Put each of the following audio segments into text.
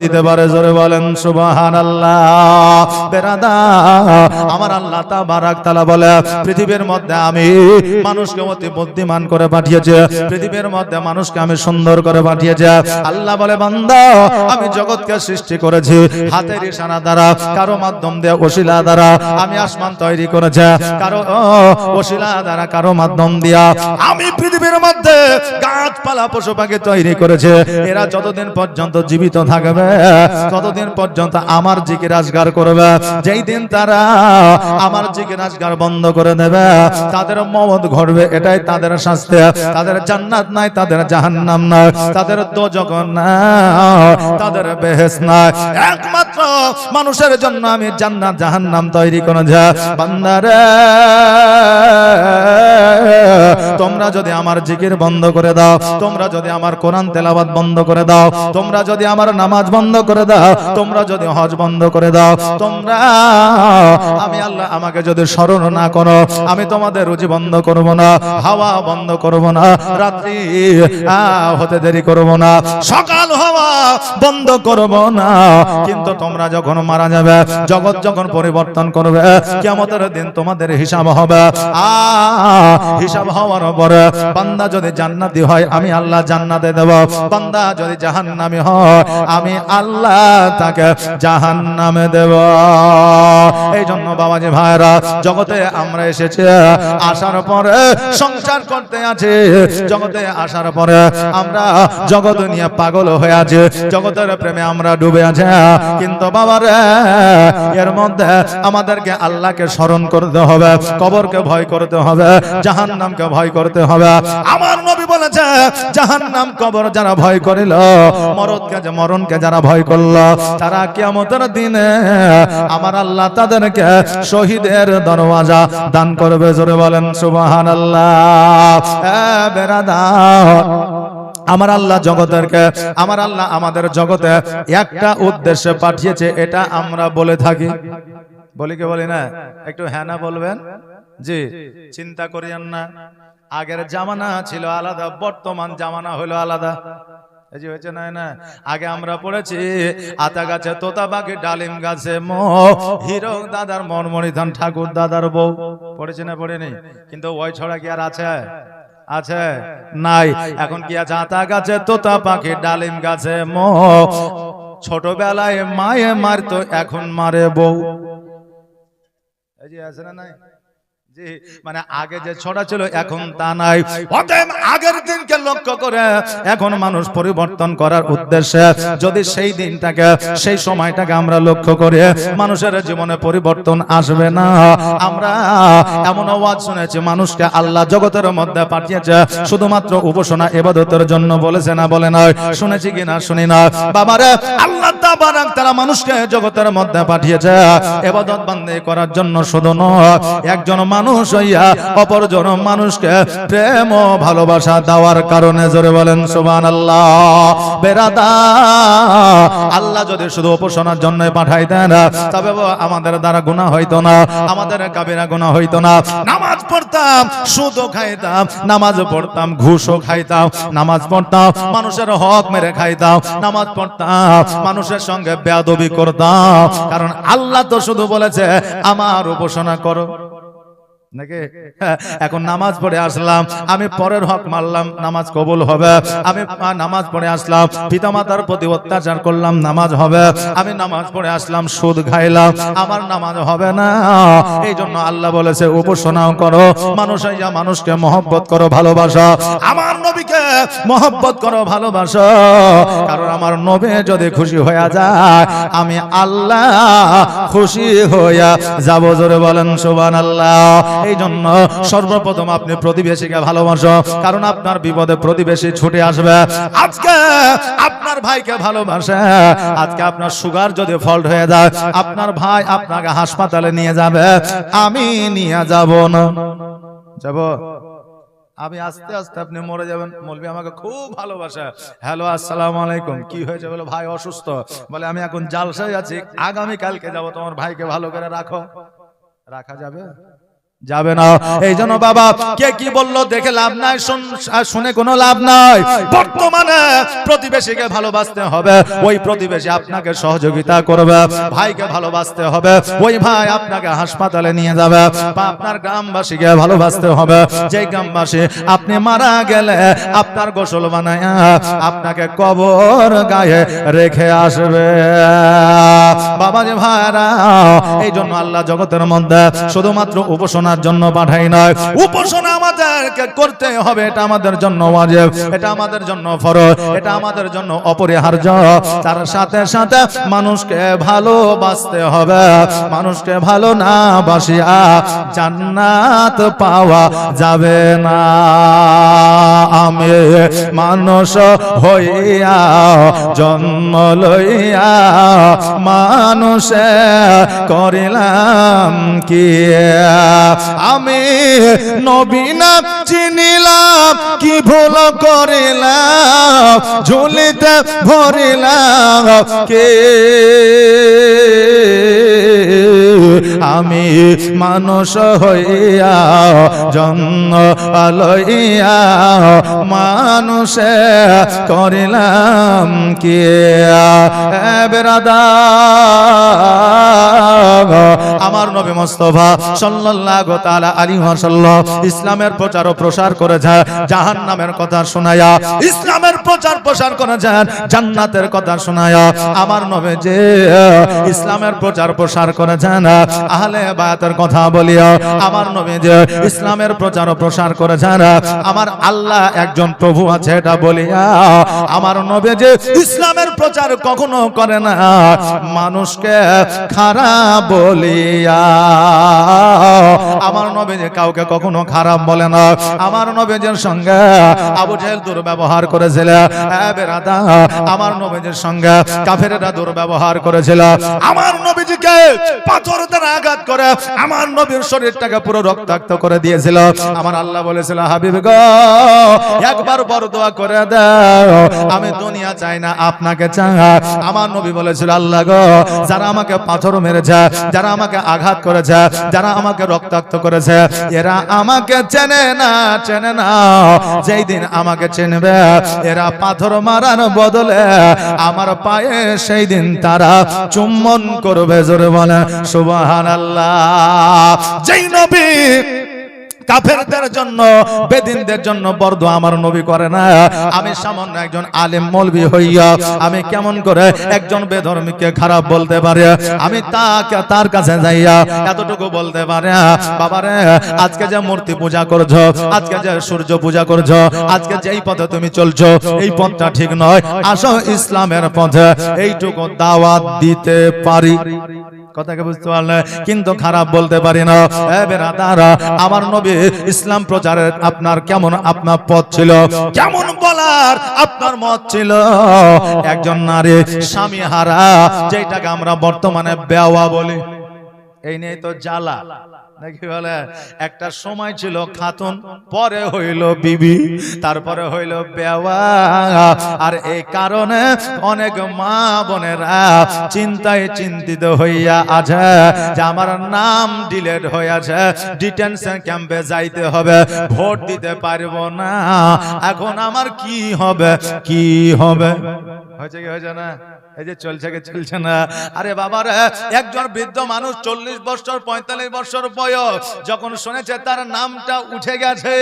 দিতে পারে জোরে বলেন সুবহানাল্লাহ। বেরাদার আমার আল্লাহ তাবারাক তাআলা বলে পৃথিবীর মধ্যে আমি মানুষকে অতি বুদ্ধিমান করে পাঠিয়েছি, পৃথিবীর মধ্যে মানুষকে আমি সুন্দর করে পাঠিয়েছি। আল্লাহ বলে বান্দা আমি জগৎকে সৃষ্টি করেছি হাতের ইশারা দ্বারা, কারো মাধ্যম দিয়ে ওসিলা দ্বারা আমি আসমান তৈরি করেছি, কারো ওসিলা দ্বারা কারো মাধ্যম দিয়া আমি পৃথিবীর মধ্যে গাছপালা পশু পাখি তৈরি করেছে। এরা যতদিন পর্যন্ত জীবিত থাকবে ততদিন পর্যন্ত আমার জিকির আজগার করবে। যেই দিন তারা আমার জিকির আজগার বন্ধ করে দেবে তাদের মওত ঘটবে, এটাই তাদের শাস্তি। তাদের জান্নাত নাই, তাদের জাহান্নাম নাই, তাদের দোজখ নাই, তাদের বেহেশত নাই। একমাত্র মানুষের জন্য আমি জান্নাত জাহান্নাম তৈরি করেছি। বান্দারে তোমরা যদি আমার জিকির বন্ধ করে দাও, তোমরা যদি আমার কোরআন তেলাওয়াত বন্ধ করে দাও, তোমরা যদি আমার নামাজ বন্ধ করে দাও, তোমরা যদি হজ বন্ধ করে দাও, তোমরা আমি আল্লাহ আমাকে যদি স্মরণ না করো, আমি তোমাদের রুজি বন্ধ করব না, হাওয়া বন্ধ করব না, রাত্রি হতে দেরি করব না, সকাল হওয়া বন্ধ করব না। কিন্তু তোমরা যখন মারা যাবে, জগৎ যখন পরিবর্তন করবে, কিয়ামতের দিন তোমাদের হিসাব হবে। হিসাব হওয়ার পরে বান্দা যদি জান্নাতি হয় আমি আল্লাহ জান্নাতে দেব, বান্দা যদি জাহান্নামী হয় আমি আল্লাহ তাকে জাহান্নামে দেব। এই জন্য বাবাজি ভাইরা জগতে আমরা এসেছি, আসার পরে সংসার করতে আছে, জগতে আসার পরে আমরা জগৎ নিয়ে পাগল হয়ে আছে, জগতের প্রেমে আমরা ডুবে আছি। কিন্তু বাবারে এর মধ্যে আমাদেরকে আল্লাহকে স্মরণ করতে হবে, কবরকে ভয় করতে হবে, জাহান্নামকে ভয় করতে হবে। আমার নবী বলেছে জাহান্নাম কবর যারা ভয় করিল, মরণকে যারা ভয় করলো, তারা কিয়ামতের দিনে আমার আল্লাহ তাদেরকে শহীদের দরওয়াজা দান করবে। জোরে বলেন সুবহানাল্লাহ। বেরাদার আমার আল্লাহ জগতেরকে, আমার আল্লাহ আমাদের জগতে একটা উদ্দেশ্যে পাঠিয়েছে, এটা আমরা বলে থাকি। বলি কি বলি না? একটু হ্যাঁ না বলবেন। জি, চিন্তা করিয়েন না। আগের জামানা ছিল আলাদা, বর্তমান জামানা হলো আলাদা। এই যে হয়েছে না, আগে আমরা পড়েছি আতা গাছে তোতা পাখি, ডালিম গাছে হিরো দাদার মনমণিধন ঠাকুর দাদার বউ। পড়েছি না পড়েনি? কিন্তু ওই ছড়া কি আর আছে? আছে নাই। এখন কি আছে? আতা গাছে তোতা পাখি, ডালিম গাছে ছোটবেলায় মায়ে মারতো, এখন মারে বউ। এই যে আছে না নাই? জি, মানে আগে যে ছড়া ছিল এখন তা নাই। অতএব আগের দিনকে লক্ষ্য করে এখন মানুষ পরিবর্তন করার উদ্দেশ্যে যদি সেই দিনটাকে, সেই সময়টাকে আমরা লক্ষ্য করে মানুষের জীবনে পরিবর্তন আসবে না। আমরা এমন আওয়াজ শুনেছি মানুষকে আল্লাহ জগতের মধ্যে পাঠিয়েছে শুধুমাত্র উপাসনা ইবাদতের জন্য, বলেছে না বলে নয়? শুনেছি কিনা শুনি না? বাবারে আল্লাহ তাবারাক তাআলা মানুষকে জগতের মধ্যে পাঠিয়েছে ইবাদত বান্দি করার জন্য, শুধু নয় একজন মানুষ হইয়া অপরজন মানুষকে প্রেম ও ভালোবাসা দেওয়ার কারণে। জোরে বলেন সুবহানাল্লাহ। বেরাদার আল্লাহ যদি শুধু উপাসনার জন্য পাঠাইতেন তবে আমাদের দ্বারা গুনাহ হইতো না, আমাদের কাবিরা গুনাহ হইতো না। নামাজ পড়তাম, সুদও খাইতাম, নামাজ পড়তাম, ঘুষও খাইতাম, নামাজ পড়তাম, মানুষের হক মেরে খাইতাম, নামাজ পড়তাম, মানুষের সঙ্গে বেয়াদবি করতাম। কারণ আল্লাহ তো শুধু বলেছে আমার উপাসনা করো নাকি? এখন নামাজ পড়ে আসলাম, আমি পরের হক মারলাম, নামাজ কবুল হবে। আমি নামাজ পড়ে আসলাম, পিতামাতার প্রতি অত্যাচার করলাম, নামাজ হবে। আমি নামাজ পড়ে আসলাম, সুদ খাইলাম, আমার নামাজ হবে না। এই জন্য আল্লাহ বলেছে উপাসনাও করো, মানুষকে মহব্বত করো, ভালোবাসো, আমার নবীকে মহব্বত করো, ভালোবাসো। কারণ আমার নবী যদি খুশি হয়ে যায় আমি আল্লাহ খুশি হইয়া যাব। জোরে বলেন সুবহানাল্লাহ। এই জন্য সর্বপ্রথম আপনি প্রতিবেশীকে ভালোবাসো, কারণ আপনার বিপদে প্রতিবেশী ছুটে আসবে। আজকে আপনার ভাইকে ভালোবাসে, আজকে আপনার সুগার যদি ফল্ট হয়ে যায় আপনার ভাই আপনাকে হাসপাতালে নিয়ে যাবে, আমি নিয়ে যাব না? যাব? আমি আস্তে আস্তে আপনি মরে যাবেন। মৌলভী আমাকে খুব ভালোবাসে, হ্যালো আসসালামু আলাইকুম, কি হয়েছে? বলে ভাই অসুস্থ। বলে আমি এখন জালসায় আছি, আগামী কালকে যাব, তোমার ভাইকে ভালো করে রাখো। রাখা যাবে? যাবে না। এই জন্য বাবা কে কি বললো দেখে লাভ নাই, শুনে কোনো লাভ নাই। বর্তমানে প্রতিবেশীকে ভালোবাসতে হবে, ওই প্রতিবেশী আপনাকে সহযোগিতা করবে। ভাইকে ভালোবাসতে হবে, ওই ভাই আপনাকে হাসপাতালে নিয়ে যাবে। বা আপনার গ্রামবাসীকে ভালোবাসতে হবে, যে গ্রামবাসী আপনি মারা গেলে আপনার গোসল বানায় আপনাকে কবর গায়ে রেখে আসবে। বাবা যে ভাইরা, এই জন্য আল্লাহ জগতের মধ্যে শুধুমাত্র উপাসনার জন্য পাঠাই নয়, উপাসনা আমাদেরকে করতে হবে। এটা আমাদের জন্য ওয়াজিব, এটা আমাদের জন্য ফরজ, এটা আমাদের জন্য অপরিহার্য। তার সাথে সাথে মানুষকে ভালোবাসতে হবে। মানুষকে ভালো না বাসিয়া জান্নাত পাওয়া যাবে না। আমি মানুষ হইয়া জন্ম লইয়া মানুষে করিলাম কি? আমি নবী না চিনিলাম, কি ভুল করিলাম, ঝুলিতে ভরিলাম কে? আমি মানুষ হইয়া জন্ম লইয়া মানুষে করিলাম কি? বেরাদার, আমার নবী মুস্তাফা সাল্লাল্লাহু তাআলা আলাইহি ওয়াসাল্লাম ইসলামের প্রচার ও প্রসার করেছেন, জাহান্নামের কথা শোনায়া ইসলামের প্রচার প্রসার করেছেন, জান্নাতের কথা শোনায়া আমার নবী যে ইসলামের প্রচার প্রসার করেছেন, আহলে বায়াতের কথা বলিয়া আমার নবী যে ইসলামের প্রচার ও প্রসার করেছেন, আমার আল্লাহ একজন প্রভু আছে এটা বলিয়া আমার নবী যে ইসলামের প্রচার কখনো করে না মানুষকে খারাপ বলিয়া। আমার নবী যে কাউকে কখনো খারাপ বলে না। আমার নবীর সঙ্গে আবু জেহেল দুর্ব্যবহার করেছিল, আমার নবীর সঙ্গে কাফেররা দুর্ব্যবহার করেছিল। আমার নবীজিকে পাথর দ্বারা আঘাত করে আমার নবীর শরীরটাকে পুরো রক্তাক্ত করে দিয়েছিল। আমার আল্লাহ বলেছিল, হাবিব গো একবার বড় দোয়া করে দাও, আমি দুনিয়া চাই না আপনাকে চাই। আমার নবী বলেছিল, আল্লাহ গো যারা আমাকে পাথর মেরেছে, যারা আমাকে আঘাত করেছে, যারা আমাকে রক্তাক্ত করেছে, এরা আমাকে চেনে না, চেনে না। যেই দিন আমাকে চিনবে এরা পাথর মারার বদলে আমার পায়ে সেই দিন তারা চুম্বন করবে। জোরে বলে সুবহানাল্লাহ। যেই নবী কাফেরদের জন্য বেদিনদের জন্য বরদোয়া আমার নবী করে না, আমি সামান্য একজন আলেম মৌলবি হইয়া আমি কেমন করে একজন বেধর্মীকে খারাপ বলতে পারে? আমি তার কাছে যাইয়া এতটুকু বলতে পারে, বাবারে আজকে যে মূর্তি পূজা করছো, আজকে যে সূর্য পূজা করছো, আজকে যেই পথে তুমি চলছো এই পথটা ঠিক নয়, আসো ইসলামের পথে, এইটুকু দাওয়াত দিতে পারি। কথাকে বুঝতে পারলে কিন্তু খারাপ বলতে পারি না। বেরাদারা, আমার নবী ইসলাম প্রচারের আপনার কেমন আপনার পথ ছিল, কেমন বলার আপনার মত ছিল? একজন নারী স্বামী হারা, যেটাকে আমরা বর্তমানে বেওয়া বলি, এই নিয়ে তো জ্বালা নাকি বলে। একটা সময় ছিল খাতুন, পরে হইল বিবি, তারপরে হইল বেওয়া। আর এই কারণে অনেক মা বোনেরা চিন্তায় চিন্তিত হইয়া আছে যে আমার নাম ডিলেট হয়ে আছে, ডিটেনশন ক্যাম্পে যাইতে হবে, ভোট দিতে পারবো না, এখন আমার কি হবে, কি হবে? হয়েছে কি হয়েছে না? এই যে চলছে কি চলছে না? আরে বাবারে, একজন বৃদ্ধ মানুষ 40 বছর 45 বছর বয়স যখন শুনেছে তার নামটা উঠে গেছে,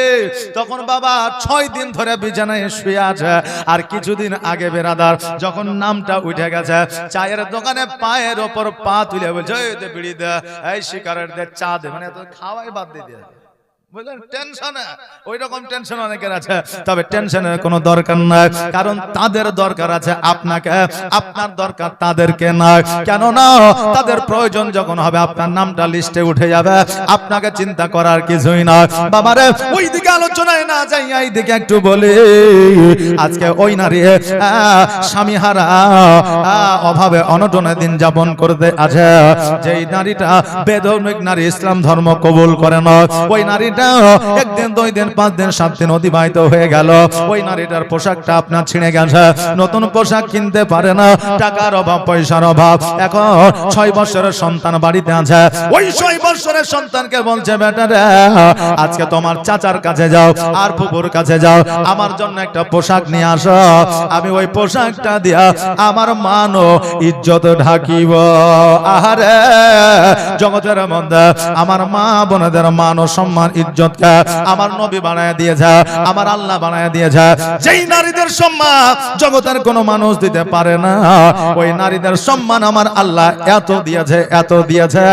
তখন বাবা 6 দিন ধরে বিছানায় শুয়ে আছে। আর কিছুদিন আগে বেরাদার যখন নামটা উঠে গেছে, চায়ের দোকানে পায়ের ওপর পা তুলে বলছে, এই বিড়ি দে, এই সিগারেট দে, চা দে, মানে তো খাওয়াই বাদ দিয়ে দেয়। বুঝলেন? টেনশনে ওই রকম টেনশন অনেকের আছে, তবে টেনশনের কোনো দরকার নাই, কারণ তাদের দরকার আছে আপনাকে, আপনার দরকার তাদেরকে নয়। কেন না? তাদের প্রয়োজন যখন হবে আপনার নামটা লিস্টে উঠে যাবে, আপনাকে চিন্তা করার কিছুই নয়। বাবারে, ওই দিকে আলোচনায় না যাই, এই দিকে একটু বলি। আজকে ওই নারী স্বামী হারা, অভাবে অনটনে দিন যাপন করতে আছে, যেই নারীটা বেধর্মিক নারী, ইসলাম ধর্ম কবুল করে না, ওই নারীটা না একদিন 2 দিন 5 দিন 7 দিন অতিবাহিত হয়ে গেল, ওই নারীটার পোশাকটা আপনার ছিঁড়ে গেছে, নতুন পোশাক কিনতে পারে না, টাকার অভাব পয়সার অভাব। এখন 6 বছরের সন্তান বাড়িতে আছে, ওই 6 বছরের সন্তানকে বলছে বেটা রে আজকে তোমার চাচার কাছে যাও আর ফুপুর কাছে যাও, আমার জন্য একটা পোশাক নিয়ে আসো, আমি ওই পোশাকটা দিয়া আমার মান ও ইজ্জত ঢাকিব। আহারে জগতের মধ্যে আমার মা বোনদের মান ও সম্মান ইজ্জতকে আমার নবী বানায় দিয়েছে, আমার আল্লাহ বানায় দিয়েছে। যেই নারীদের সম্মান জগতের কোনো মানুষ দিতে পারে না, ওই নারীদের সম্মান আমার আল্লাহ এত দিয়েছে, এত দিয়েছে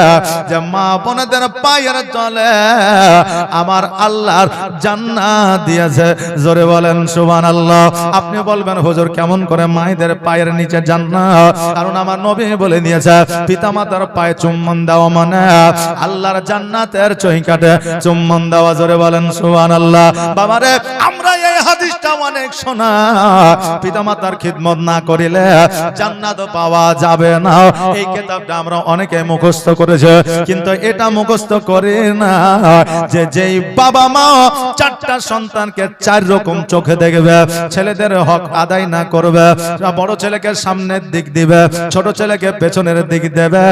যে মা বোনদের পায়ের তলে আমার আল্লাহর জান্নাত দিয়েছে। জোরে বলেন সুবহানাল্লাহ। আপনি বলবেন হুজুর কেমন করে মায়েদের পায়ের নিচে জান্নাত? কারণ আমার নবী বলে দিয়েছে পিতামাতার পায়ে চুম্বন দেওয়া মানে আল্লাহর জান্নাতের চৌকাঠে চুম্বন দেওয়া। জোরে বলেন সুবহানাল্লাহ। বাবারে আমরা এই হাদিসটা অনেক শোনা, পিতামাতার খিদমত না করিলে জান্নাত পাওয়া যাবে না। এই কিতাবটা আমরা অনেকে মুখস্থ করেছে, কিন্তু এটা মুখস্থ করে না যে যেই বাবা মা 4টা সন্তানকে 4 রকম চোখে দেখবে, ছেলেদের হক আদায় না করবে, বড় ছেলেকে সামনের দিক দিবে, ছোট ছেলেকে পেছনের দিক দেবে,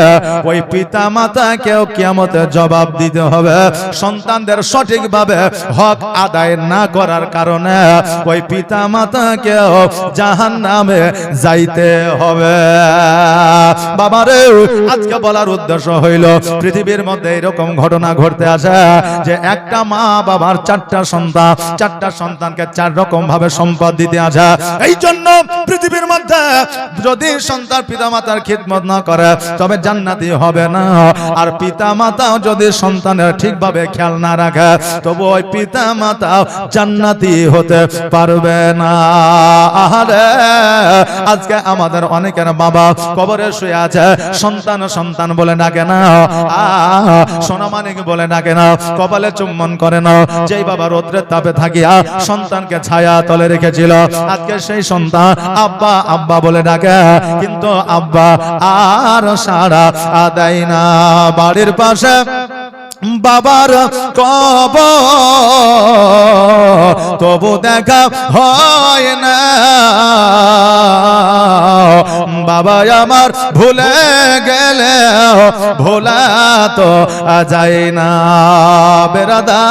ওই পিতা মাতাকেও কিয়ামতে জবাব দিতে হবে। সন্তানদের সঠিকভাবে হক আদায় না করার কারণে ওই পিতা মাতাকেও জাহান্নামে যাইতে হবে। বাবারে আজকে বলার উদ্দেশ্য হইল পৃথিবীর মধ্যে এরকম ঘটনা ঘটতে আসে যে একটা মা বাবার 4টা সন্তান, 4টা সন্তানকে 4 রকম ভাবে সম্পদ দিতে আসে। এই জন্য পৃথিবীর মধ্যে যদি সন্তান পিতামাতার খিদমত না করে তবে জান্নাতি হবে না, আর পিতামাতাও যদি সন্তানের ঠিকভাবে খেয়াল না রাখে তবে ওই পিতামাতা জান্নাতি হতে পারবে না। আহারে আজকে আমাদের অনেকের বাবা কবরে শুয়ে আছে, সন্তান সন্তান বলে ডাকে না, সোনামানিক বলে ডাকে না, কপালে চুম্বন করে না। যেই বাবা রৌদ্রের তাপে থাকিয়া সন্তানকে ছায়া তলে রেখেছিল, আজকে সেই সন্তান আব্বা আব্বা বলে ডাকে, কিন্তু আব্বা আর সাড়া আদায় না। বাড়ির পাশে বাবার কবর তবু দেখা হয় না, বাবা আমার ভুলে গেলে ভোলা তো যায় না। বেরাদা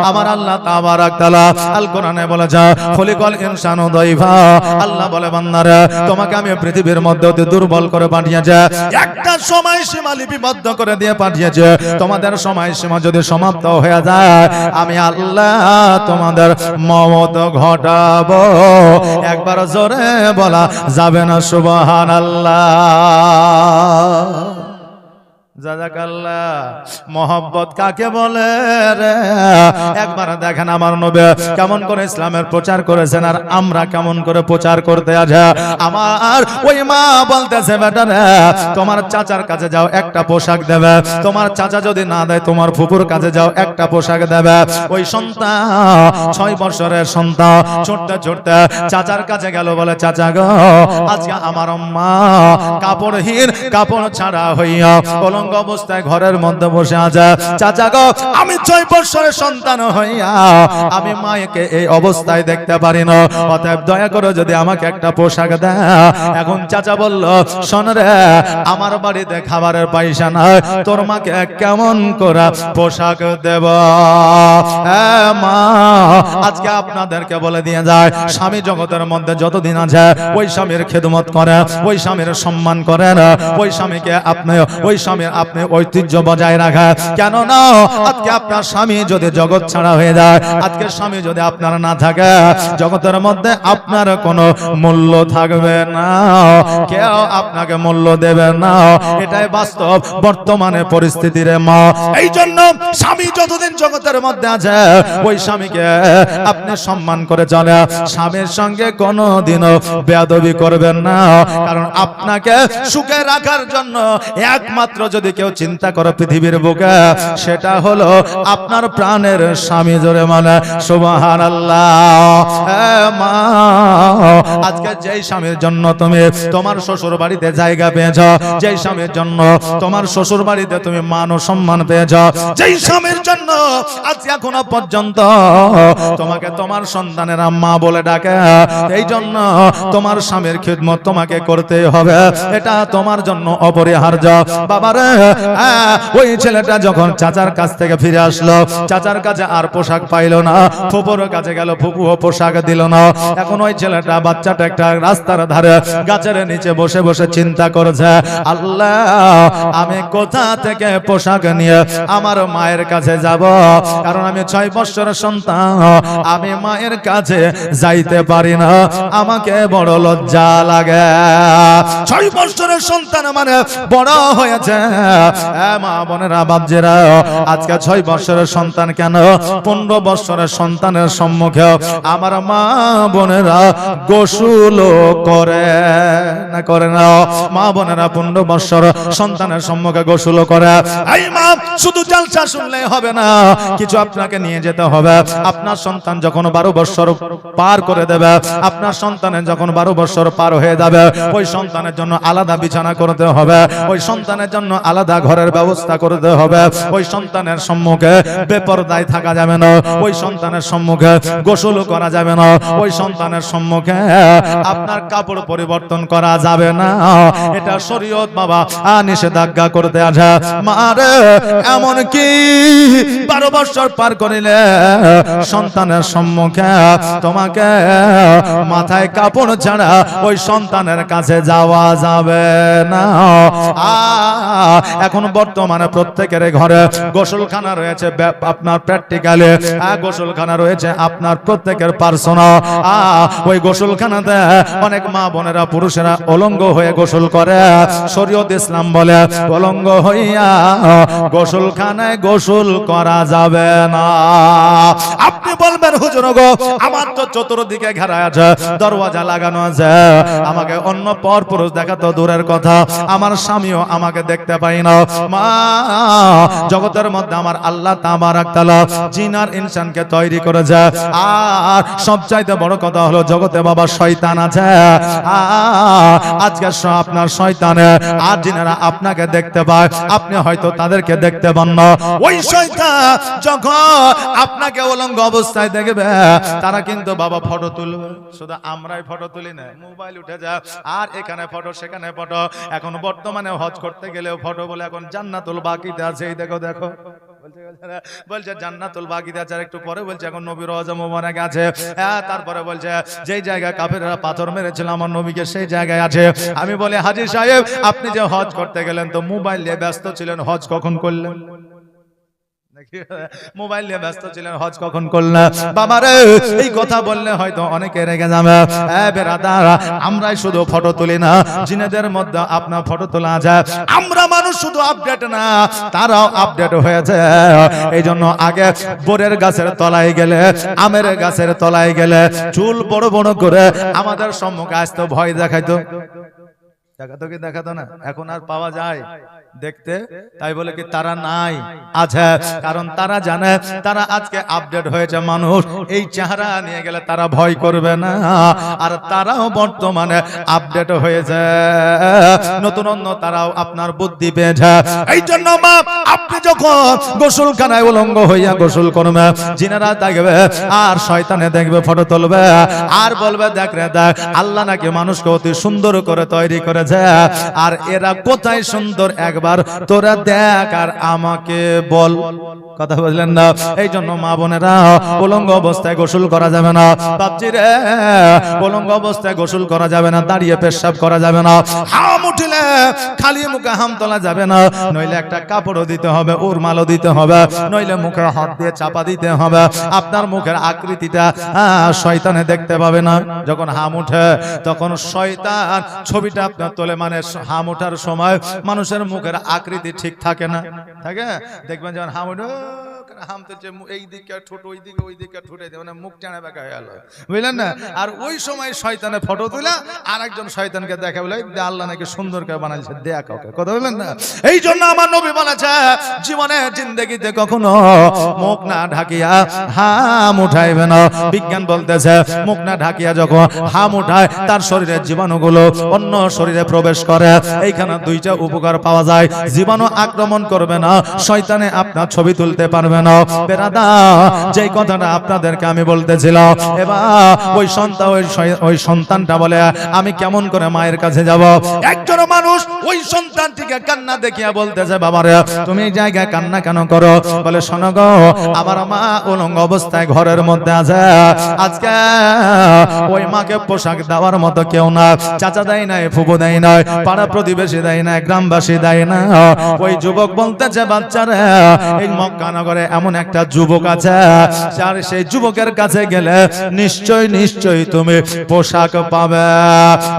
আমার আল্লাহ তাবারাক তাআলা আল কোরআনে বলেছে খলিকাল ইনসানু দাইফা, আল্লাহ বলে বান্দারা তোমাকে আমি পৃথিবীর মধ্যে অতি দুর্বল করে পাঠিয়েছি, একটা সময় সীমা লিপিবদ্ধ করে দিয়ে পাঠিয়েছি। তোমাদের সময়সীমা যদি সমাপ্ত হয়ে যায় আমি আল্লাহ তোমাদের মওত ঘটাবো। একবার জোরে বলা যাবে না সুবহানাল্লাহ। জাযাকাল্লাহ। মহব্বত কাকে বলে রে? একবার দেখেন আমার নবী কেমন করে ইসলামের প্রচার করেছেন আর আমরা কেমন করে প্রচার করতে আছে। আমার ওই মা বলতেছে বেটা রে তোমার চাচার কাছে যাও একটা পোশাক দেবে, তোমার চাচা যদি না দেয় তোমার ফুপুর কাছে যাও একটা পোশাক দেবে। ওই সন্তান 6 বছরের সন্তান ছোট্ট ছোট্ট চাচার কাছে গেল, বলে চাচা গো আজকে আমার মা কাপড়হীন, কাপড় ছাড়া হইয়া অবস্থায় ঘরের মধ্যে বসে আছে। চাচা গো আমি 6 বছরের সন্তান হইয়া আমি মাকে এই অবস্থায় দেখতে পারি না, অতএব দয়া করে যদি আমাকে একটা পোশাক দেয়। এখন চাচা বলল শোন রে আমার বাড়িতে খাবারের পয়সা নাই, তোর মাকে কেমন করে পোশাক দেব? মা আজকে আপনাদেরকে বলে দিয়ে যায় স্বামী জগতের মধ্যে যতদিন আছে ওই স্বামীর খেদমত করেন, ওই স্বামীর সম্মান করেন, ওই স্বামীকে আপনি ওই স্বামীর আপনি ঐতিহ্য বজায় রাখা। কেন না আজকে আপনার স্বামী যদি জগৎ ছাড়া হয়ে যায়, আজকে স্বামী যদি আপনার না থাকে জগতের মধ্যে আপনার কোনো মূল্য থাকবে না, কেউ আপনাকে মূল্য দেবে না। এটাই বাস্তব বর্তমানে পরিস্থিতির মা। এই জন্য স্বামী যতদিন জগতের মধ্যে আছে ওই স্বামীকে আপনি সম্মান করে চলে, স্বামীর সঙ্গে কোনোদিনও বেয়াদবি করবেন না। কারণ আপনাকে সুখে রাখার জন্য একমাত্র যদি যদি কেউ চিন্তা করো পৃথিবীর বুকে, সেটা হলো আপনার প্রাণের স্বামী। জোরে মানে সুবহানাল্লাহ। মা, আজকে যেই স্বামীর জন্য তুমি তোমার শ্বশুর বাড়িতে জায়গা পেয়েছ, যেই স্বামীর জন্য তোমার শ্বশুর বাড়িতে তুমি মান ও সম্মান পেয়েছ, যেই স্বামীর জন্য আজ এখনো পর্যন্ত তোমাকে তোমার সন্তানেরা মা বলে ডাকে, এই জন্য তোমার স্বামীর খিদমত তোমাকে করতে হবে, এটা তোমার জন্য অপরিহার্য। বাবারে, ওই ছেলেটা যখন চাচার কাছ থেকে ফিরে আসলো, চাচার কাছে আর পোশাক পাইলো না, ফুপুর কাছে গেল, ফুপুও পোশাক দিল না। এখন ওই ছেলেটা, বাচ্চাটা একটা রাস্তার ধারে গাছের নিচে বসে বসে চিন্তা করেছে, আল্লাহ আমি কোথা থেকে পোশাক নিয়ে আমার মায়ের কাছে যাব, কারণ আমি 6 বছরের সন্তান, আমি মায়ের কাছে যাইতে পারি না, আমাকে বড় লজ্জা লাগে। 6 বছরের সন্তান মানে বড় হয়েছে। মা বোনেরা, বাপজেরা, আজকে 6 বছরের সন্তান কেন 15 বছরের সন্তানের সম্মুখে আমার মা বোনেরা গোসল করে না, করে না? মা বোনেরা 15 বছর সন্তানের সম্মুখে গোসল করে। এই মা, শুধু জালসা শুনলেই হবে না, কিছু আপনাকে নিয়ে যেতে হবে। আপনার সন্তান যখন 12 বছর পার করে দেবে, আপনার সন্তানের যখন 12 বছর পার হয়ে যাবে, ওই সন্তানের জন্য আলাদা বিছানা করতে হবে, ওই সন্তানের জন্য আলাদা ঘরের ব্যবস্থা করতে হবে, ওই সন্তানের সম্মুখে বেপরদায় থাকা যাবে না, ওই সন্তানের সম্মুখে গোসল করা যাবে না, ওই সন্তানের সম্মুখে আপনার কাপড় পরিবর্তন করা যাবে না, এটা শরীয়ত বাবা নিষেধাজ্ঞা করতে আছে। মারে, এমন কি 12 বছর পার করিলে সন্তানের সম্মুখে তোমাকে মাথায় কাপড় ছাড়া ওই সন্তানের কাছে যাওয়া যাবে না। এখন বর্তমানে প্রত্যেকের ঘরে গোসলখানা রয়েছে, আপনার প্র্যাকটিক্যালে গোসলখানা রয়েছে আপনার প্রত্যেকের পার্সোনাল। ওই গোসলখানাতে অনেক মা বোনেরা, পুরুষেরা অলঙ্গ হয়ে গোসল করে। শরীয়ত ইসলাম বলে অলঙ্গ হইয়া গোসলখানায় গোসল করা যাবে না। আপনি বলবেন, হুজুর গো, আমার তো চতুর্দিকে ঘেরা আছে, দরওয়াজা লাগানো আছে, আমাকে অন্য পর পুরুষ দেখা তো দূরের কথা, আমার স্বামীও আমাকে দেখতে পাই না। মা, জগতের মধ্যে আমার আল্লাহ তাবারাক তাআলা জিন আর ইনসানকে তৈরি করেছে, আর সবচাইতে বড় কথা হলো জগতে বাবা শয়তান আছে। আজকে আপনার শয়তানে আর জিনেরা আপনাকে দেখতে পায়, আপনি হয়তো তাদেরকে দেখতে পান না। ওই শয়তান যখন আপনাকে উলঙ্গ অবস্থায় দেখবে, তারা কিন্তু বাবা ফটো তুলবে। শুধু আমরাই ফটো তুলি না, মোবাইল উঠে যায়, আর এখানে ফটো সেখানে ফটো। এখন বর্তমানে হজ করতে গেলেও ফটো বলে, এখন জান্নাতুল বাকিতে আছে, এই দেখো দেখো বলছে জান্নাতুল বাকিতে আছে, একটু পরে বলছে এখন নবীর রওজা মোবারক আছে। তারপরে বলছে যেই জায়গায় কাফেররা পাথর মেরেছিল আমার নবীকে, সেই জায়গায় আছে। আমি বলি, হাজী সাহেব, আপনি যে হজ করতে গেলেন তো মোবাইল নিয়ে ব্যস্ত ছিলেন, হজ কখন করলেন? মোবাইল নিয়ে ব্যস্ত ছিলেন, হজ কখন করলেন? বাবারে, এই কথা বললে হয়তো অনেকে রেগে যাবে। বেরাদার, আমরাই শুধু ফটো তুলি না, জিনেদের মধ্যে আপনার ফটো তোলা যায়। আমরা মানুষ শুধু আপডেট না, তারাও আপডেট হয়েছে। এই জন্য আগে বোরের গাছের তলায় গেলে, আমের গাছের তলায় গেলে চুল বড় বড় করে আমাদের সম্মুখে আসতো, ভয় দেখাইতো। দেখাতো কি দেখাতো না? এখন আর পাওয়া যায় দেখতে, তাই বলে কি তারা নাই? আছে, কারণ তারা জানে তারা আজকে আপডেট হয়েছে মানুষ, এই চেহারা নিয়ে গেলে তারা ভয় করবে না। আর তারাও বর্তমানে আপডেট হয়েছে, নতুন অন্য তারাও আপনার বুদ্ধি পেয়েছে। এই জন্য মা, আপনি যখন গোসলখানায় উলঙ্গ হইয়া গোসল করবে, জিনেরা দেখবে আর শয়তানে দেখবে, ফটো তুলবে আর বলবে, দেখ রে দেখ, আল্লাহ নাকি মানুষকে অতি সুন্দর করে তৈরি করেছে, আর এরা কোথায় সুন্দর একবার তোরা দেখ আর আমাকে বল। কথা বললেন না? এই জন্য মা বোনেরা, উলঙ্গ অবস্থায় গোসল করা যাবে না। বাপজি রে, উলঙ্গ অবস্থায় গোসল করা যাবে না, দাঁড়িয়ে পেশাব করা যাবে না, হাম উঠলে খালি মুখে হাম তোলা যাবে না, নইলে একটা কাপড়ও দিতে হবে, উরমালও দিতে হবে, নইলে মুখে হাত দিয়ে চাপা দিতে হবে। আপনার মুখের আকৃতিটা শয়তানে দেখতে পাবে না। যখন হাম উঠে তখন শয়তান ছবিটা আপনার তোলে, মানে হাম ওঠার সময় মানুষের মুখের আকৃতি ঠিক থাকে না, থাকে? দেখবেন যখন হাম উঠে হাম তুলছে এই দিকে ঠোঁট ওই দিকে, ওই দিকে ঠোঁটে মানে মুখ টানা বেঁকা হয়ে গেল, বুঝলেন না? আর ওই সময় শয়তানে ফটো তুলা আর একজন শয়তানকে দেখা বলে আল্লাহ নাকি সুন্দর করে বানাইছে, দেয়া কাউকে, কথা বললেন না? এই জন্য আমার নবী বলেছে জীবনে জিন্দেগিতে কখনো মুখ না ঢাকিয়া হাম উঠাইবে না। বিজ্ঞান বলতেছে মুখ না ঢাকিয়া যখন হাম উঠায় তার শরীরের জীবাণুগুলো অন্য শরীরে প্রবেশ করে। এইখানে দুইটা উপকার পাওয়া যায়, জীবাণু আক্রমণ করবে না, শয়তানে আপনার ছবি তুলতে পারবে না। বেরাদা যেই কথাটা আপনাদেরকে আমি বলতেছিলাম, এবার ওই সন্তানটা বলে আমি কেমন করে মায়ের কাছে যাব। একজন মানুষ ওই সন্তানটিকে কান্না দেখিয়া বলতেছে বাবারে তুমি এই জায়গায় কান্না কেন করো? বলে শোনো গো, আমার মা উলঙ্গ অবস্থায় ঘরের মধ্যে আছে, আজকে ওই মাকে পোশাক দেওয়ার মতো কেউ না, চাচা দেয় নাই, ফুফু দেয় নাই, পাড়া প্রতিবেশী দেয় না, গ্রামবাসী দেয় না। ওই যুবক বলতেছে বাচ্চারা এই মক্কানগরে এমন একটা যুবক আছে, আর সেই যুবকের কাছে গেলে নিশ্চয়ই তুমি পোশাক পাবে।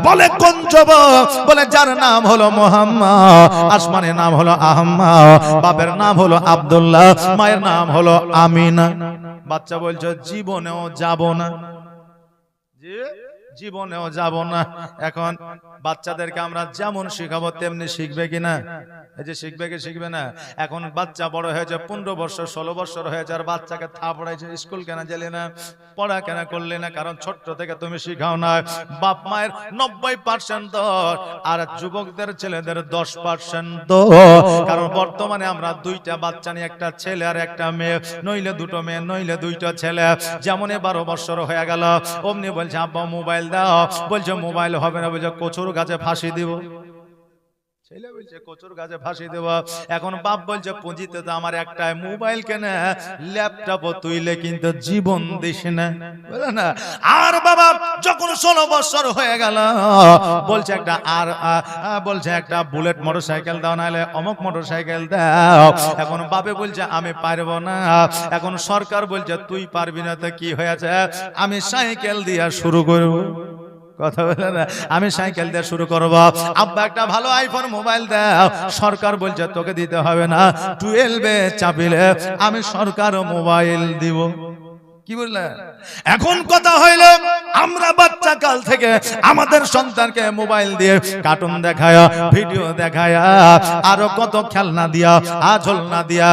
বলে কোন যুবক? বলে যার নাম হলো মুহাম্মদ, আসমানের নাম হলো আহমদ, বাপের নাম হলো আব্দুল্লাহ, মায়ের নাম হলো আমিনা। বাচ্চা বলছে জীবনেও যাব না, জীবনেও যাব না। এখন বাচ্চাদেরকে আমরা যেমন শিখাবো তেমনি শিখবে কিনা? এই যে শিখবে কি শিখবে না? এখন বাচ্চা বড় হয়েছে, 15 বছর 16 বছর হয়েছে, আর বাচ্চাকে থাপড়াইছে, স্কুল কেন গেলে না, পড়া কেন করলে না? কারণ ছোট্ট থেকে তুমি শিখাও না। বাপ মায়ের 90% দোষ, আর যুবকদের ছেলেদের 10% দোষ। কারণ বর্তমানে আমরা দুইটা বাচ্চা নিয়ে, একটা ছেলে আর একটা মেয়ে, নইলে দুটো মেয়ে নইলে দুইটা ছেলে। যেমন 12 বছর হয়ে গেল, অমনি বলছে আব্বা মোবাইল দাও, বলছে মোবাইল হবে না, বলছে কচুর গাছে ফাঁসি দিব। ছেলে বলছে কচুর গাছে ফাঁসি দেব। এখন বাপ বলছে পুঁজিতে তো আমার একটাই, মোবাইল কেনে ল্যাপটপ তুইলে কিন্তু জীবন দিস না, বুঝলে না? আর বাবা যখন 16 বছর হয়ে গেল বলছে একটা বলছে একটা বুলেট মোটরসাইকেল দাও, নাহলে অমুক মোটরসাইকেল দাও। এখন বাপে বলছে আমি পারবো না। এখন সরকার বলছে তুই পারবি না, তো কি হয়েছে, আমি সাইকেল দিয়া শুরু করবো, কথা বলে না, আমি সাইকেল দিয়ে শুরু করব। আব্বা একটা ভালো আইফোন মোবাইল দাও, সরকার বলছে তোকে দিতে হবে না, 12-এ চাপিলে আমি সরকার মোবাইল দিব। কি বললেন? এখন কথা হইল আমরা বাচ্চা কাল থেকে আমাদের সন্তানকে মোবাইল দিয়ে কার্টুন দেখায়া, ভিডিও দেখায়া, আরো কত খেলনা দিয়া, আঝোলনা দিয়া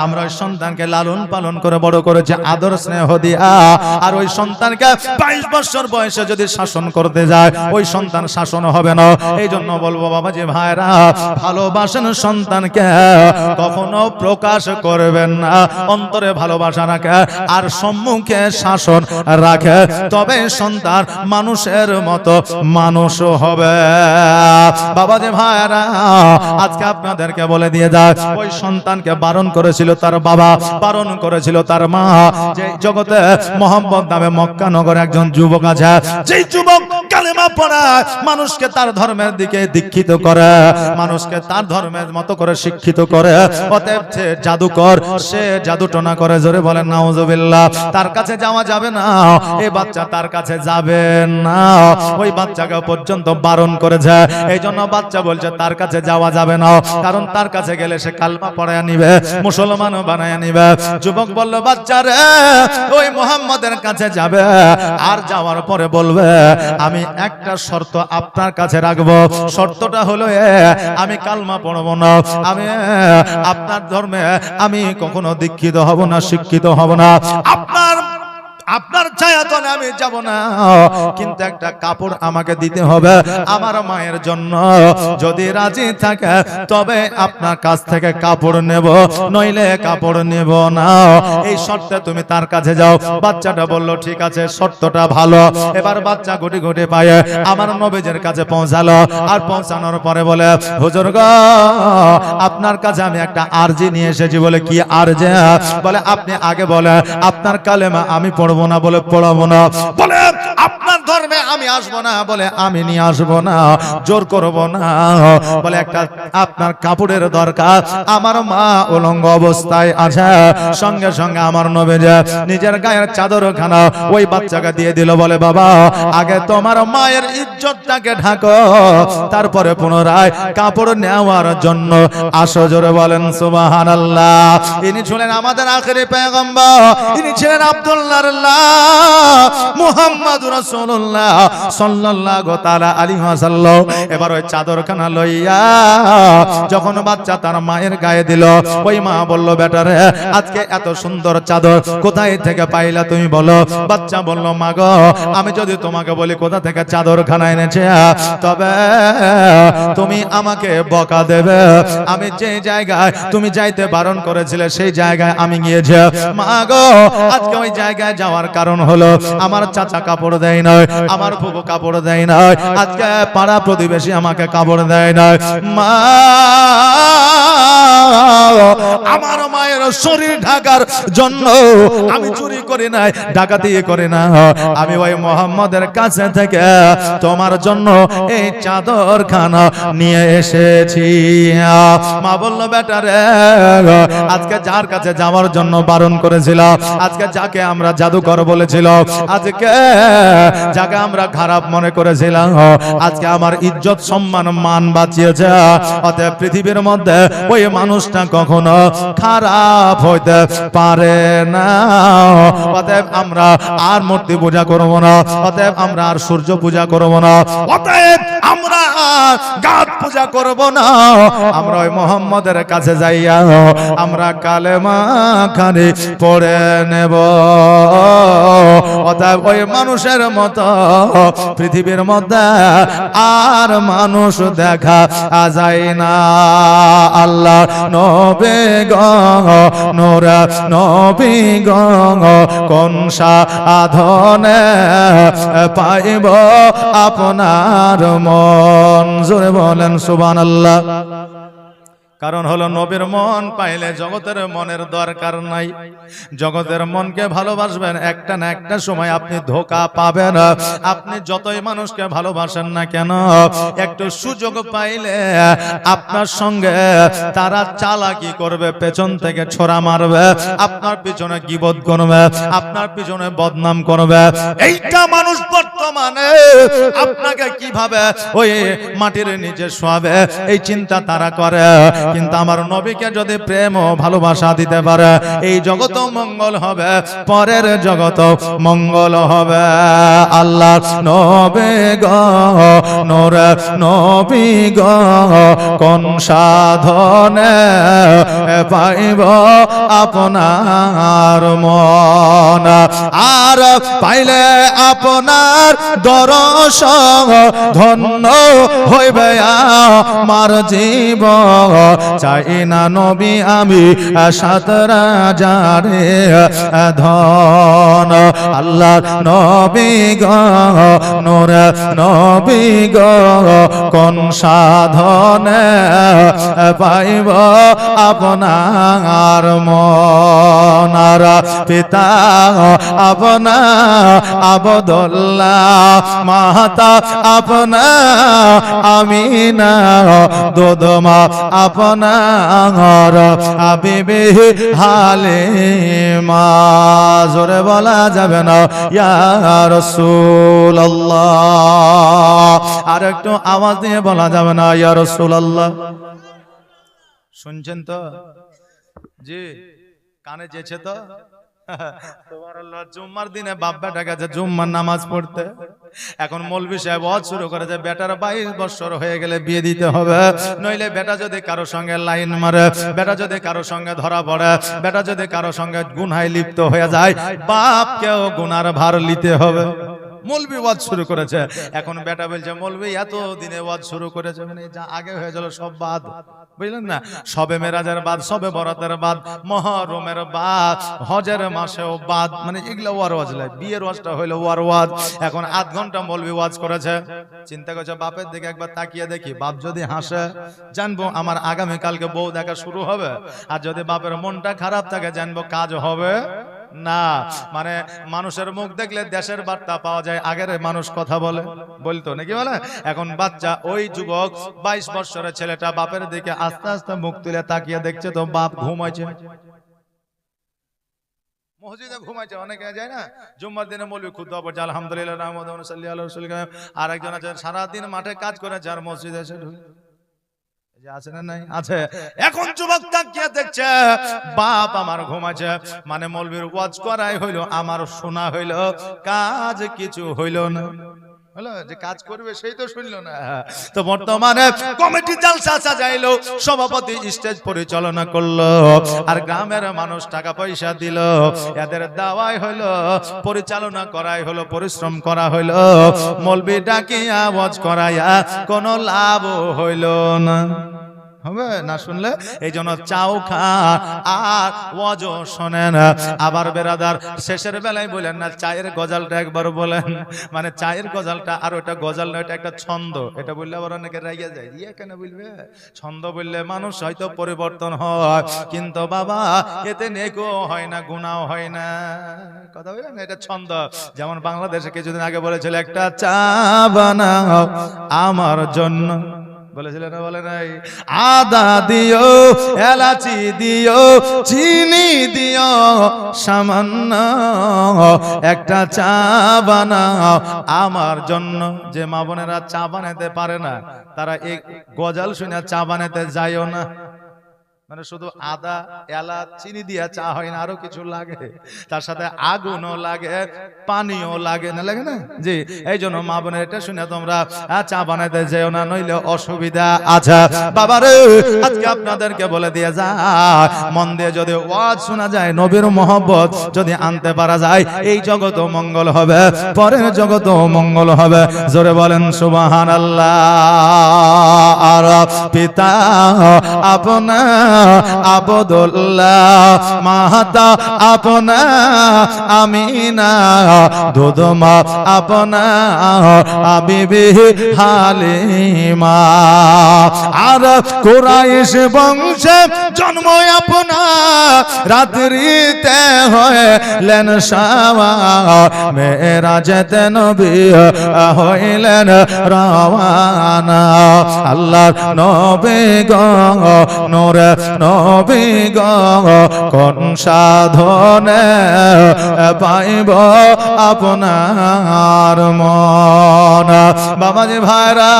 আমরা ওই সন্তানকে লালন পালন করে বড় করেছে, আদর স্নেহ দিয়া। আর ওই সন্তানকে 22 বছর বয়সে যদি শাসন করতে যায়, ওই সন্তান শাসন হবে না। এই জন্য বলবো বাবাজি ভাইরা, ভালোবাসেন সন্তানকে কখনো প্রকাশ করবেন না, অন্তরে ভালোবাসা রাখে আর সম্মুখ শাসন রাখে, তবে সন্তান মানুষের মতো মানুষ হবে। বাবাজি ভাইরা আজকে আপনাদেরকে বলে দিয়ে যায়, ওই সন্তানকে বারণ করেছিল তার বাবা, বারণ করেছিল তার মা। যে জগতে মোহাম্মদ নামে মক্কা নগরে একজন যুবক আছে, যেই যুবক কালেমা পড়ায়, মানুষকে তার ধর্মের দিকে দীক্ষিত করে, মানুষকে তার ধর্মের মতো করে শিক্ষিত করে। অতএব সে জাদুকর, সে জাদুটনা করে, জোরে বলেন নাউজুবিল্লাহ। তার কাছে যাওয়া যাবে না, এই বাচ্চা তার কাছে যাবে না, ওই বাচ্চাকে পর্যন্ত বারণ করেছে। এই জন্য বাচ্চা বলছে তার কাছে যাওয়া যাবে না, কারণ তার কাছে গেলে সে কালমা পড়ায়া নিবে, মুসলমানও বানায়া নিবে। যুবক বলল বাচ্চা রে, ওই মুহাম্মদের কাছে যাবে, আর যাওয়ার পরে বলবে আমি একটা শর্ত আপনার কাছে রাখবো, শর্তটা হলো আমি কালমা পড়বো না, আমি আপনার ধর্মে আমি কখনো দীক্ষিত হব না, শিক্ষিত হব না, আপনার ছায়াতলে আমি যাব না, কিন্তু একটা কাপড় আমাকে দিতে হবে আমার মায়ের জন্য। যদি রাজি থাকে তবে আপনার কাছ থেকে কাপড় নেব, নইলে কাপড় নেব না। এই শর্তে তুমি তার কাছে যাও। বাচ্চাটা বলল ঠিক আছে, শর্তটা ভালো। এবার বাচ্চা গুটি গুটি পায়ে আমার নবীজির কাছে পৌঁছালো। আর পৌঁছানোর পরে বলে হুজুর গো, আপনার কাছে আমি একটা আরজি নিয়ে এসেছি। বলে কি আরজি? বলে আপনি আগে বলে আপনার কালেমা আমি পড়বো না, বলে পড়াবো না। বলে আপনার ধর্মে আসবে, আমি আসবো না, বলে আমি নিয়ে আসবো না, জোর করবো না, বলে একটা আপনার কাপড়ের দরকার। আমার মা উলঙ্গ অবস্থায় আছে, সঙ্গে সঙ্গে আমার নবী যে নিজের গায়ের চাদরখানা ওই বাচ্চাকে দিয়ে দিল, বলে বাবা আগে তোমার মায়ের ইজ্জতটাকে ঢাকো, তারপরে পুনরায় কাপড় নেওয়ার জন্য আসো। জোরে বলেন সুবহানাল্লাহ। ইনি ছিলেন আমাদের আখেরি পয়গম্বর, ইনি ছিলেন আব্দুল্লাহর লাল মুহাম্মদুর রাসূলুল্লাহ সাল্লাল্লাহু তাআলা আলাইহি ওয়াসাল্লাম। এবার ওই চাদরখানা লইয়া যখন বাচ্চা তার মায়ের গায়ে দিল, ওই মা বলল বেটারে আজকে এত সুন্দর চাদর কোথায় থেকে পাইলা তুমি বলো। বাচ্চা বলল মা গো, আমি যদি তোমাকে বলি কোথা থেকে চাদরখানা এনেছে তবে তুমি আমাকে বকা দেবে। আমি যে জায়গায় তুমি যাইতে বারণ করেছিলে সেই জায়গায় আমি গিয়েছি মা গো। আজকে ওই জায়গায় যাওয়ার কারণ হলো আমার চাচা কাপড় দেয় না, আমার ফুফু কাপড় দেয় না, আজকে পাড়া প্রতিবেশী আমাকে কাপড় দেয় না। মা আমার মায়ের শরীর ঢাকার জন্য আমি চুরি করি নাই, ডাকাতি করি না, আমি ওই মুহাম্মদের কাছে থেকে তোমার জন্য এই চাদরখানা নিয়ে এসেছি। মা বলল বেটারে আজকে যার কাছে যাওয়ার জন্য বারণ করেছিল, আজকে যাকে আমরা জাদুকর বলেছিল, আজকে যাকে আমরা খারাপ মনে করেছিলাম, আজকে আমার ইজ্জত সম্মান মান বাঁচিয়েছে। অতএব পৃথিবীর মধ্যে ওই মানুষটা কখনো খারাপ হইতে পারে না। অতএব আমরা আর মূর্তি পূজা করব না, অতএব আমরা আর সূর্য পূজা করব না, অতএব আমরা আর গাছ পূজা করব না। আমরা ওই মুহাম্মদের কাছে যাইয়া আমরা কালেমা খানি পড়ে নেব। অতএব ওই মানুষের মতো পৃথিবীর মধ্যে আর মানুষ দেখা যায় না। আল্লাহ নবী গো নূর নবী গো কোন সাধনে পাইব আপনার মন। জোরে বলেন সুবহানাল্লাহ। কারণ হলো নবীর মন পাইলে জগতের মনের দরকার নাই। জগতের মনকে ভালোবাসবেন, একটা না একটা সময় আপনি ধোঁকা পাবেন। আপনি যতই মানুষকে ভালোবাসেন না কেন, একটু সুযোগ পাইলে আপনার সঙ্গে তারা চালাকি করবে, পেছন থেকে ছোরা মারবে, আপনার পিছনে গীবত করবে, আপনার পিছনে বদনাম করবে। এইটা মানুষ বর্তমানে আপনাকে কিভাবে ওই মাটির নিচে শোয়াবে এই চিন্তা তারা করে। কিন্তু আমার নবীকে যদি প্রেম ও ভালোবাসা দিতে পারে, এই জগৎ মঙ্গল হবে, পরের জগৎ মঙ্গল হবে। আল্লাহ নবী গো নূর নবী গো কোন সাধনে পাইব আপনার মন, আর পাইলে আপনার দর্শন ধন্য হইবে আমার জীবন। চাই না নবী আমি সাত রাজারে ধন। আল্লাহ নবী গো নূর নবী গো কোন সাধনে পাইব আপনার মন। পিতা আপনা আবদুল্লাহ, মাতা আপনা আমিনা, দুধমা আপনার হাবিবে হালিমা। জোরে বলা যাবে না ইয়া রাসূলুল্লাহ? আর একটু আওয়াজ দিয়ে বলা যাবে না ইয়া রাসূলুল্লাহ? শুনছেন তো? জি, কানে যেছে তো? জুম্মার দিনে বাপ বেটা গেছে জুম্মার নামাজ পড়তে, এখন মৌলভী সাহেব ওয়াজ শুরু করেছে বেটার 22 বছর হয়ে গেলে বিয়ে দিতে হবে, নইলে বেটা যদি কারো সঙ্গে লাইন মারে, বেটা যদি কারো সঙ্গে ধরা পড়ে, বেটা যদি কারো সঙ্গে গুনায় লিপ্ত হয়ে যায়, বাপকেও গুনার ভার নিতে হবে। মৌলভী ওয়াজ শুরু করেছে, এখন বেটা বলছে মৌলভী এত দিনে ওয়াজ শুরু করেছে, মানে যা আগে হয়ে গেল সব বাদ, বুঝলেন না? সবে মেরাজের বাদ, সবে বরাতের বাদ, মুহররমের বাদ, হজের মাসেও বাদ, মানে এগুলো ওয়াজ লাই। বিয়ের ওয়াজটা হইলো ওয়াজ। এখন আধ ঘন্টা মৌলভী ওয়াজ করেছে, চিন্তা করছে বাপের দিকে একবার তাকিয়ে দেখি, বাপ যদি হাসে জানবো আমার আগামী কালকে বউ দেখা শুরু হবে, আর যদি বাপের মনটা খারাপ থাকে জানবো কাজ হবে না, মানে মানুষের মুখ দেখলে দেশের বার্তা পাওয়া যায়। আগের মানুষ কথা বলতো নাকি বলে, এখন বাচ্চা ওই যুবক 22 বছরের ছেলেটা বাপের দিকে আস্তে আস্তে মুখ তুলে তাকিয়ে দেখছে তো বাপ ঘুমাইছে, মসজিদে ঘুমাইছে। অনেকে যায় না জুম্মার দিনে মৌলবি খুতবা পড়ছে আলহামদুলিল্লাহ রাহমাতুল্লাহ সাল্লাল্লাহু আলাইহি ওয়াসাল্লাম, আর একজন আছে সারা দিন মাঠে কাজ করে যার মসজিদে এসে আছে না নাই আছে। এখন যুবক তাকিয়ে দেখছে বাপ আমার ঘুমাচ্ছে, মানে মৌলবীর ওয়াজ করাই হইলো, আমার শোনা হইলো, কাজ কিছু হইলো না। যে কাজ করবে সেই তো শুনলো না। তো বর্তমানে কমিটি জালসা সাজাইলো, সভাপতি স্টেজ পরিচালনা করলো, আর গ্রামের মানুষ টাকা পয়সা দিল, এদের দাওয়াই হলো, পরিচালনা করাই হলো, পরিশ্রম করা হইলো, মৌলবি ডাকিয়া ওয়াজ করাইয়া কোনো লাভ হইল না। হবে না শুনলে এই জন্য চাও খান আর ওয়াজও শোনেন। আবার বেরাদার শেষের বেলায় বলেন না চায়ের গজালটা একবার বলেন, মানে চায়ের গজালটা আর ওটা গজাল না, এটা একটা ছন্দ। এটা বললে আবার অনেকে রাইয়া যায়, ইয়ে কেন বলবে? ছন্দ বললে মানুষ হয়তো পরিবর্তন হয়, কিন্তু বাবা এতে নেকও হয় না, গুনাহও হয় না। কথা বললেন, এটা ছন্দ। যেমন বাংলাদেশে কিছুদিন আগে বলেছিল একটা চা বানাও আমার জন্য, বলেছিলেন না বলে নাই? আদা দিও, এলাচি দিও, চিনি দিও সামান্য, একটা চা বানাও আমার জন্য। যে মা বোনেরা চা বানাতে পারে না তারা এই গজাল শুনে চা বানাতে যায়ও না। মানে শুধু আদা এলাচ চিনি দিয়া চা হয় না, আরো কিছু লাগে, তার সাথে আগুনও লাগে, পানিও লাগে, না লাগে না? জি, এই জন্য মা বোনের এটা শুনে তোমরা চা বানাইতে যেও না, নইলে অসুবিধা আছে। বাবারে আজকে আপনাদেরকে বলে দিয়ে যায়, মন দিয়ে যদি ওয়াজ শোনা যায়, নবীর মহব্বত যদি আনতে পারা যায়, এই জগৎও মঙ্গল হবে, পরের জগৎও মঙ্গল হবে। জোরে বলেন সুবহানাল্লাহ। আর পিতা আপনা আবদুল্লাহ, মাতা আপনা আমিনা, দুধমা আপনা বিবি হালিমা, আর কুরাইশ বংশে জন্ম আপনা, রাত্রিতে হইলেন সওয়ার, মেরাজেতে নবী হইলেন রওয়ানা। আল্লাহর নবী গো নূরে নবী গো, কোন সাধনে পাইব আপনার মন। বাবাজি ভাইরা,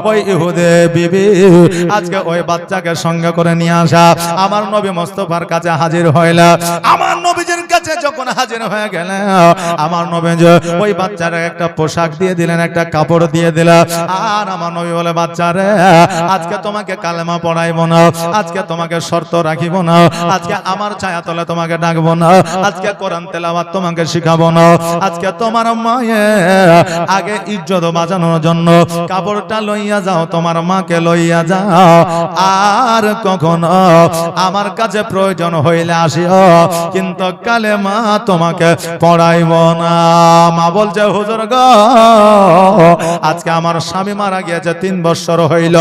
ওই ইহুদে বিবি আজকে ওই বাচ্চাকে সঙ্গে করে নিয়ে আসা, আমার নবী মুস্তাফার কাছে হাজির হইল। আমার নবীজির কাছে যখন হাজির হয়ে গেল, আমার নবী ওই বাচ্চারে একটা পোশাক দিয়ে দিলেন, একটা কাপড় দিয়ে দিলেন। আর আমার নবী বলে, বাচ্চারে আজকে তোমাকে কালেমা পড়াইবো না, আজকে তোমাকে শর্ত রাখিব না, আজকে আমার ছায়া তলে তোমাকে ডাকবো না, আজকে কোরআন তেলাওয়াত তোমাকে শিখাবো না, আজকে তোমার মায়ের আগে ইজ্জত বাঁচানোর জন্য কাপড়টা লইয়া যাও, তোমার মাকে লইয়া যাও, আর কখনো আমার কাছে প্রয়োজন হইলে আসিও, কিন্তু কালেমা তোমাকে পড়াইব না। মা বলছে, হুজুর গো আজকে আমার স্বামী মারা গিয়েছে 3 বছর হইল,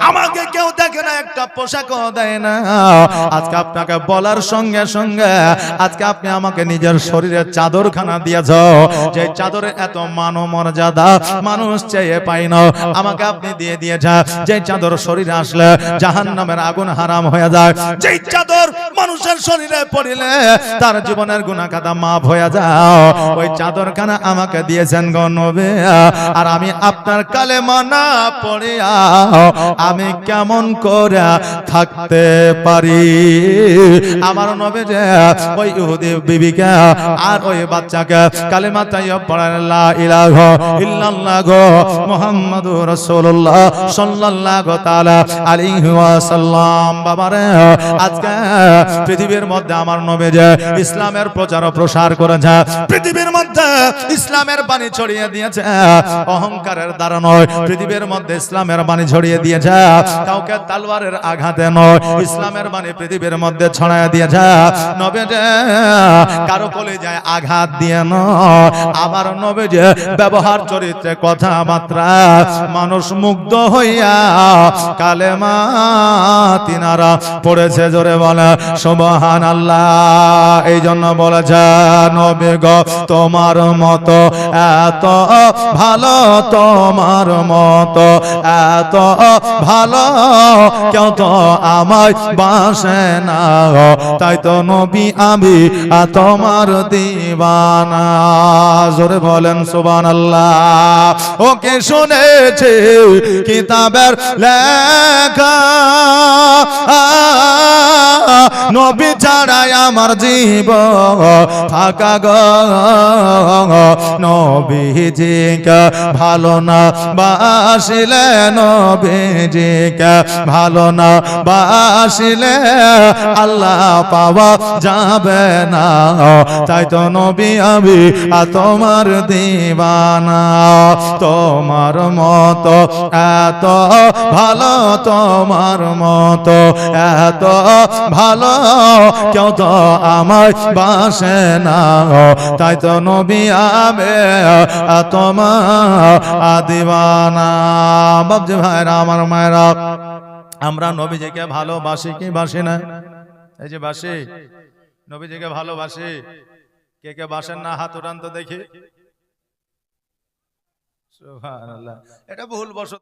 আমাকে কেউ দেখে না, একটা পোশাকও দেয় না। আজকে আপনাকে বলার সঙ্গে সঙ্গে আজকে আপনি আমাকে নিজের শরীরের চাদরখানা দিয়েছ, যে চাদরের এত মান ও মর্যাদা মানুষ চেয়ে পাই না, আমাকে আপনি দিয়ে দিয়েছেন। যে চাদর শরীরে আসলে জাহান্নামের আগুন হারাম হয়ে যায়, যে চাদর মানুষের শরীরে পড়িলে তার জীবনের গুনাহ খাতা মাফ হয়ে যায়, ওই চাদরখানা আমাকে দিয়েছেন গো নবী। আর আমি আপনার কালেমা না পড়িয়া আমি কেমন করে থাকতে পারি? আমার নবী যে ওই ইহুদি বিবিকে আর ওই বাচ্চাকে কালেমা তাইয়্যিব পড়ান, লা ইলাহা ইল্লাল্লাহ মুহাম্মাদুর রাসূলুল্লাহ সাল্লাল্লাহু তাআলা আলাইহি ওয়াসাল্লাম। বাবারে আজকে পৃথিবীর মধ্যে আমার নবী যে ইসলামের প্রচার ও প্রসার করেছে, পৃথিবীর মধ্যে ইসলামের বাণী ছড়িয়ে দিয়েছে, অহংকারের দ্বারা নয়, পৃথিবীর মধ্যে ইসলামের বাণী ছড়িয়ে দিয়েছে। কাউকে কাউকে তালওয়ারের আঘাতে নয়, ইসলামের বাণী পৃথিবীর মধ্যে ছড়ায় দিয়েছে। নবীজি কারো কলিজায় আঘাত দিয়ে নয়, আবার নবীজি ব্যবহার চরিত্রে কথাবার্তা মানুষ মুগ্ধ হইয়া কালেমা তিনারা পড়েছে। জোরে বলে সুবহানাল্লাহ। এই জন্য বলেছে নবী গো তোমার মতো এত ভালো, তোমার মতো এত ভালো কেউ তো আমায় বাসে না, তাই তো নবী আমি তোমার দিওয়ানা। জোরে বলেন সুবহানাল্লাহ। ওকে শুনেছে কিতাবের লেখা, নবী ছাড়াই আমার জীবন ফাঁকা গো, নবীজিকে ভালো না বাসিলে, নবীজিকে ভালো না বাসিলে আল্লাহ পাওয়া যাবে না, তাই তো নবী আমি তোমার দিওয়ানা। তোমার মতো এত ভালো, তোমার মতো এত ভালো কেউ তো আমায় বাসে না, তাই তো নবী আমি তোমার দিওয়ানা। বাবজি ভাইরা আমার মায়েরা, আমরা নবীজিকে ভালোবাসি কি বাসি না? এই যে বাসি, নবীজিকে ভালোবাসি। কে কে বাসেন না হাত উঠান তো দেখি। সুবহানাল্লাহ। এটা ভুল বশত